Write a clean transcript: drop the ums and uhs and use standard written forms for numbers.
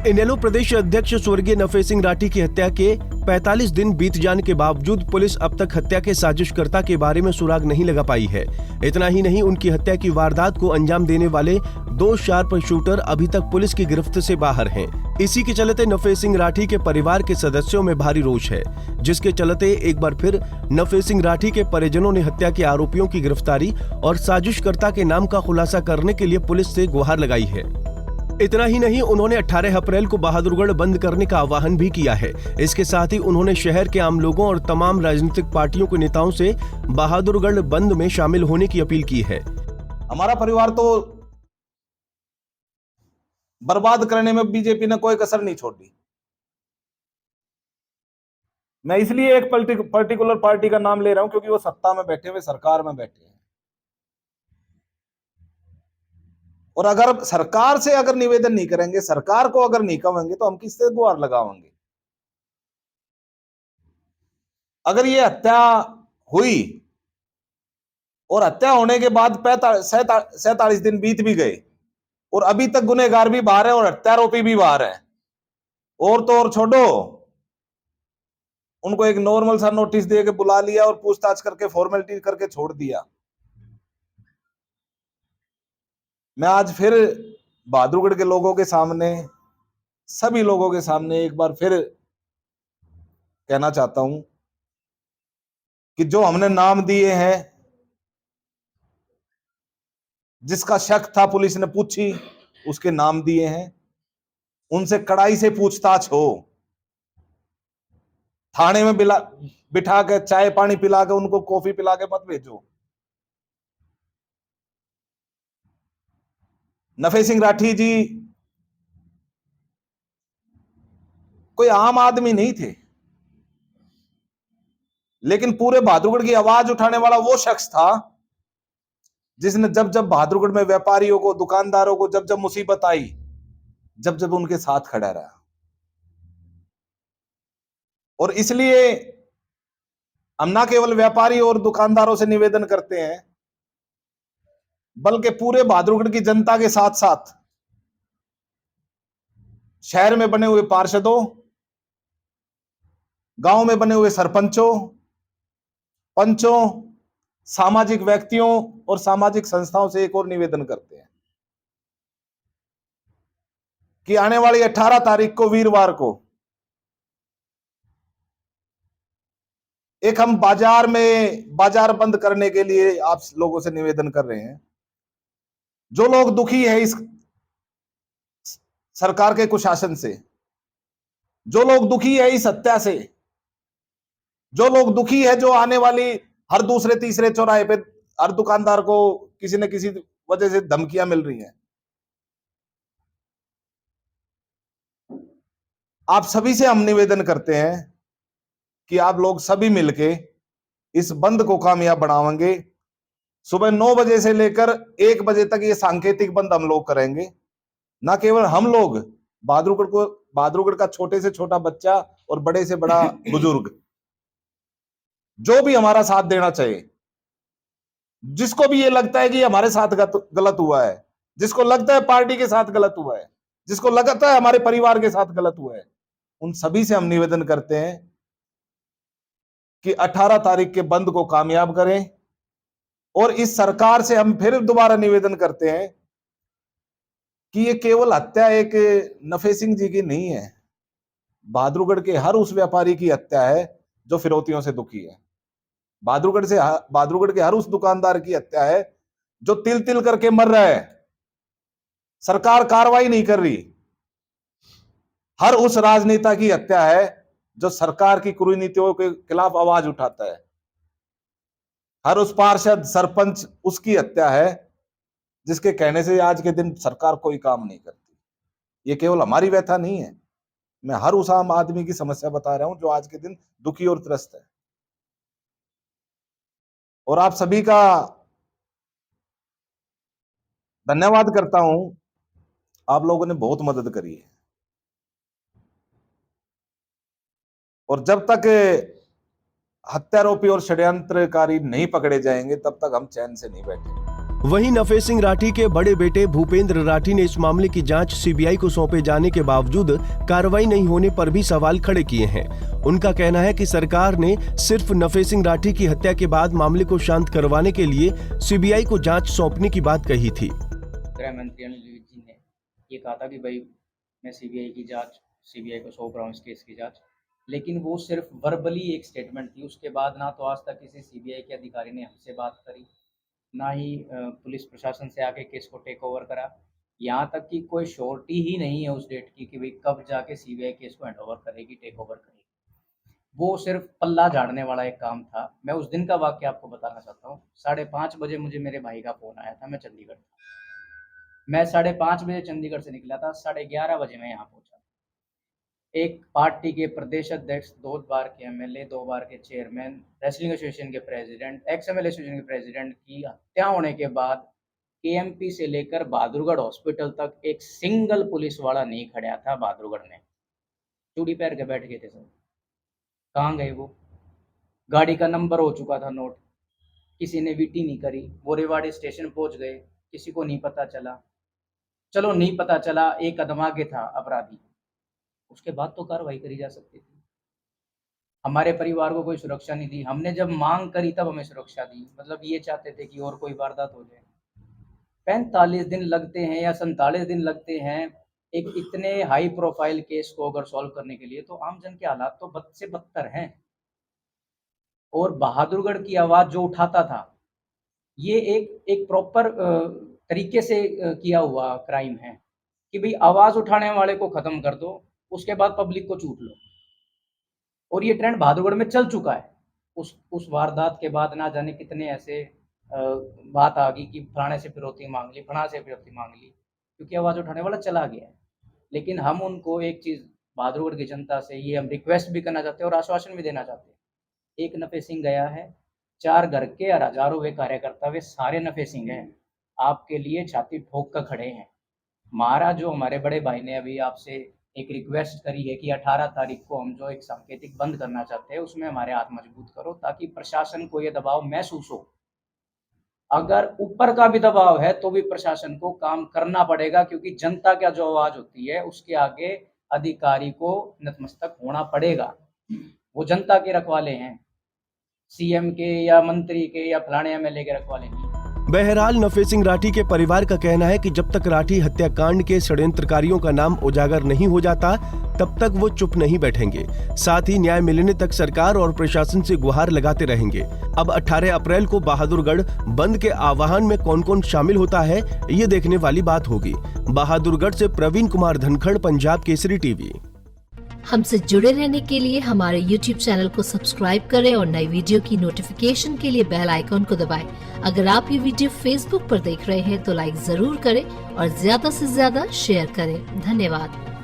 इनेलो प्रदेश अध्यक्ष स्वर्गीय नफे सिंह राठी की हत्या के 45 दिन बीत जाने के बावजूद पुलिस अब तक हत्या के साजिशकर्ता के बारे में सुराग नहीं लगा पाई है। इतना ही नहीं, उनकी हत्या की वारदात को अंजाम देने वाले 2 शार्प शूटर अभी तक पुलिस की गिरफ्त से बाहर हैं। इसी के चलते नफे सिंह राठी के परिवार के सदस्यों में भारी रोष है, जिसके चलते एक बार फिर नफे सिंह राठी के परिजनों ने हत्या के आरोपियों की गिरफ्तारी और साजिशकर्ता के नाम का खुलासा करने के लिए पुलिस से गुहार लगाई है। इतना ही नहीं, उन्होंने 18 अप्रैल को बहादुरगढ़ बंद करने का आह्वान भी किया है। इसके साथ ही उन्होंने शहर के आम लोगों और तमाम राजनीतिक पार्टियों के नेताओं से बहादुरगढ़ बंद में शामिल होने की अपील की है। हमारा परिवार तो बर्बाद करने में बीजेपी ने कोई कसर नहीं छोड़ी। मैं इसलिए एक पर्टिकुलर पार्टी का नाम ले रहा हूं क्योंकि वो सत्ता में बैठे हुए, सरकार में बैठे हैं। और अगर सरकार से अगर निवेदन नहीं करेंगे, सरकार को अगर नहीं कहेंगे, तो हम किससे गुहार लगाएंगे? अगर ये हत्या हुई और हत्या होने के बाद 47 दिन बीत भी गए और अभी तक गुनहगार भी बाहर है और हत्यारोपी भी बाहर है, और तो और छोड़ो, उनको एक नॉर्मल सा नोटिस दे के बुला लिया और पूछताछ करके फॉर्मेलिटी करके छोड़ दिया। मैं आज फिर बहादुरगढ़ के लोगों के सामने, सभी लोगों के सामने एक बार फिर कहना चाहता हूं कि जो हमने नाम दिए हैं, जिसका शक था पुलिस ने पूछी, उसके नाम दिए हैं, उनसे कड़ाई से पूछताछ हो। थाने में बिठा के चाय पानी पिला के, उनको कॉफी पिला के मत भेजो। नफे सिंह राठी जी कोई आम आदमी नहीं थे, लेकिन पूरे बहादुरगढ़ की आवाज उठाने वाला वो शख्स था जिसने जब जब बहादुरगढ़ में व्यापारियों को, दुकानदारों को जब जब मुसीबत आई, जब जब उनके साथ खड़ा रहा। और इसलिए हम ना केवल व्यापारी और दुकानदारों से निवेदन करते हैं, बल्कि पूरे बहादुरगढ़ की जनता के साथ साथ शहर में बने हुए पार्षदों, गांव में बने हुए सरपंचों, पंचों, सामाजिक व्यक्तियों और सामाजिक संस्थाओं से एक और निवेदन करते हैं कि आने वाली 18 तारीख को, वीरवार को, एक हम बाजार बंद करने के लिए आप लोगों से निवेदन कर रहे हैं। जो लोग दुखी है इस सरकार के कुशासन से, जो लोग दुखी है इस हत्या से, जो लोग दुखी है जो आने वाली हर दूसरे तीसरे चौराहे पे हर दुकानदार को किसी न किसी वजह से धमकियां मिल रही हैं, आप सभी से हम निवेदन करते हैं कि आप लोग सभी मिलके इस बंद को कामयाब बनाएंगे। सुबह 9 बजे से लेकर 1 बजे तक ये सांकेतिक बंद हम लोग करेंगे। ना केवल हम लोग, बहादुरगढ़ का छोटे से छोटा बच्चा और बड़े से बड़ा बुजुर्ग, जो भी हमारा साथ देना चाहिए, जिसको भी ये लगता है कि हमारे साथ गलत हुआ है, जिसको लगता है पार्टी के साथ गलत हुआ है, जिसको लगता है हमारे परिवार के साथ गलत हुआ है, उन सभी से हम निवेदन करते हैं कि 18 तारीख के बंद को कामयाब करें। और इस सरकार से हम फिर दोबारा निवेदन करते हैं कि ये केवल हत्या एक नफे सिंह जी की नहीं है, बहादुरगढ़ के हर उस व्यापारी की हत्या है जो फिरौतियों से दुखी है। बहादुरगढ़ के हर उस दुकानदार की हत्या है जो तिल तिल करके मर रहा है, सरकार कार्रवाई नहीं कर रही। हर उस राजनेता की हत्या है जो सरकार की कुरीनीतियों के खिलाफ आवाज उठाता है। हर उस पार्षद, सरपंच, उसकी हत्या है जिसके कहने से आज के दिन सरकार कोई काम नहीं करती। ये केवल हमारी व्यथा नहीं है, मैं हर उस आम आदमी की समस्या बता रहा हूं जो आज के दिन दुखी और त्रस्त है। और आप सभी का धन्यवाद करता हूं, आप लोगों ने बहुत मदद करी है। और जब तक हत्यारोपी और षड्यंत्रकारी नहीं पकड़े जाएंगे, तब तक हम चैन से नहीं बैठेंगे। वहीं नफे सिंह राठी के बड़े बेटे भूपेंद्र राठी ने इस मामले की जांच सीबीआई को सौंपे जाने के बावजूद कार्रवाई नहीं होने पर भी सवाल खड़े किए हैं। उनका कहना है कि सरकार ने सिर्फ नफे सिंह राठी की हत्या के बाद मामले को शांत करवाने के लिए सीबीआई को जांच सौंपने की बात कही थी। गृह मंत्री अनिल विज जी ने ये कहा था कि भाई मैं सीबीआई को सौंप रहा हूँ इस केस की जांच, लेकिन वो सिर्फ वर्बली एक स्टेटमेंट थी। उसके बाद ना तो आज तक किसी सीबीआई के अधिकारी ने हमसे बात करी, ना ही पुलिस प्रशासन से आके केस को टेक ओवर करा। यहाँ तक कि कोई श्योरिटी ही नहीं है उस डेट की कि भाई कब जाके सीबीआई केस को हैंड ओवर करेगी, टेक ओवर करेगी। वो सिर्फ पल्ला झाड़ने वाला एक काम था। मैं उस दिन का वाक्य आपको बताना चाहता हूँ। 5:30 बजे मुझे मेरे भाई का फ़ोन आया था, मैं चंडीगढ़ था। मैं 5:30 बजे चंडीगढ़ से निकला था, 11:30 बजे मैं यहाँ पहुँचा। एक पार्टी के प्रदेश अध्यक्ष, 2 बार के एमएलए, 2 बार के चेयरमैन, रेसलिंग एसोसिएशन के प्रेसिडेंट, एक्सएमएल एसोसिएशन के प्रेसिडेंट की हत्या होने के बाद केएमपी से लेकर बहादुरगढ़ हॉस्पिटल तक एक सिंगल पुलिस वाला नहीं खड़ा था। बहादुरगढ़ में चूड़ी पैर के बैठ गए थे सब। कहाँ गए वो? गाड़ी का नंबर हो चुका था नोट, किसी ने वीटी नहीं करी। वो रेवाड़ी स्टेशन पहुंच गए, किसी को नहीं पता चला। चलो नहीं पता चला, एक कदम आगे था अपराधी, उसके बाद तो कार्रवाई करी जा सकती थी। हमारे परिवार को कोई सुरक्षा नहीं दी। हमने जब मांग करी तब हमें सुरक्षा दी। मतलब ये चाहते थे कि और कोई वारदात हो जाए। 45 दिन लगते हैं या 47 दिन लगते हैं एक इतने हाई प्रोफाइल केस को अगर सॉल्व करने के लिए, तो आम जन के हालात तो बद से बदतर हैं। और बहादुरगढ़ की आवाज जो उठाता था, ये एक प्रॉपर तरीके से किया हुआ क्राइम है कि भाई आवाज उठाने वाले को खत्म कर दो, उसके बाद पब्लिक को चूट लो। और ये ट्रेंड बहादुरगढ़ में चल चुका है। उस वारदात के बाद ना जाने कितने ऐसे बात आ गई कि फलाने से फिरौती मांग ली, फलाने से फिरौती मांग ली, क्योंकि आवाज उठाने वाला चला गया है। लेकिन हम उनको एक चीज बहादुरगढ़ की जनता से ये हम रिक्वेस्ट भी करना चाहते हैं और आश्वासन भी देना चाहते हैं। एक नफे सिंह गया है, 4 घर के और हजारों वे कार्यकर्ता, वे सारे नफे सिंह हैं, आपके लिए छाती ठोक कर खड़े हैं। हमारा जो हमारे बड़े भाई ने अभी आपसे एक रिक्वेस्ट करी है कि 18 तारीख को हम जो एक सांकेतिक बंद करना चाहते हैं, उसमें हमारे हाथ मजबूत करो, ताकि प्रशासन को ये दबाव महसूस हो। अगर ऊपर का भी दबाव है तो भी प्रशासन को काम करना पड़ेगा, क्योंकि जनता का जो आवाज होती है उसके आगे अधिकारी को नतमस्तक होना पड़ेगा। वो जनता के रखवाले हैं, सीएम के या मंत्री के या फलाने एमएलए के रखवाले नहीं। बहरहाल नफे सिंह राठी के परिवार का कहना है कि जब तक राठी हत्याकांड के षड्यंत्रकारियों का नाम उजागर नहीं हो जाता, तब तक वो चुप नहीं बैठेंगे। साथ ही न्याय मिलने तक सरकार और प्रशासन से गुहार लगाते रहेंगे। अब 18 अप्रैल को बहादुरगढ़ बंद के आह्वान में कौन कौन शामिल होता है, ये देखने वाली बात होगी। बहादुरगढ़ से प्रवीण कुमार धनखड़, पंजाब केसरी टीवी। हमसे जुड़े रहने के लिए हमारे YouTube चैनल को सब्सक्राइब करें और नई वीडियो की नोटिफिकेशन के लिए बेल आइकॉन को दबाएं। अगर आप ये वीडियो Facebook पर देख रहे हैं तो लाइक जरूर करें और ज्यादा से ज्यादा शेयर करें। धन्यवाद।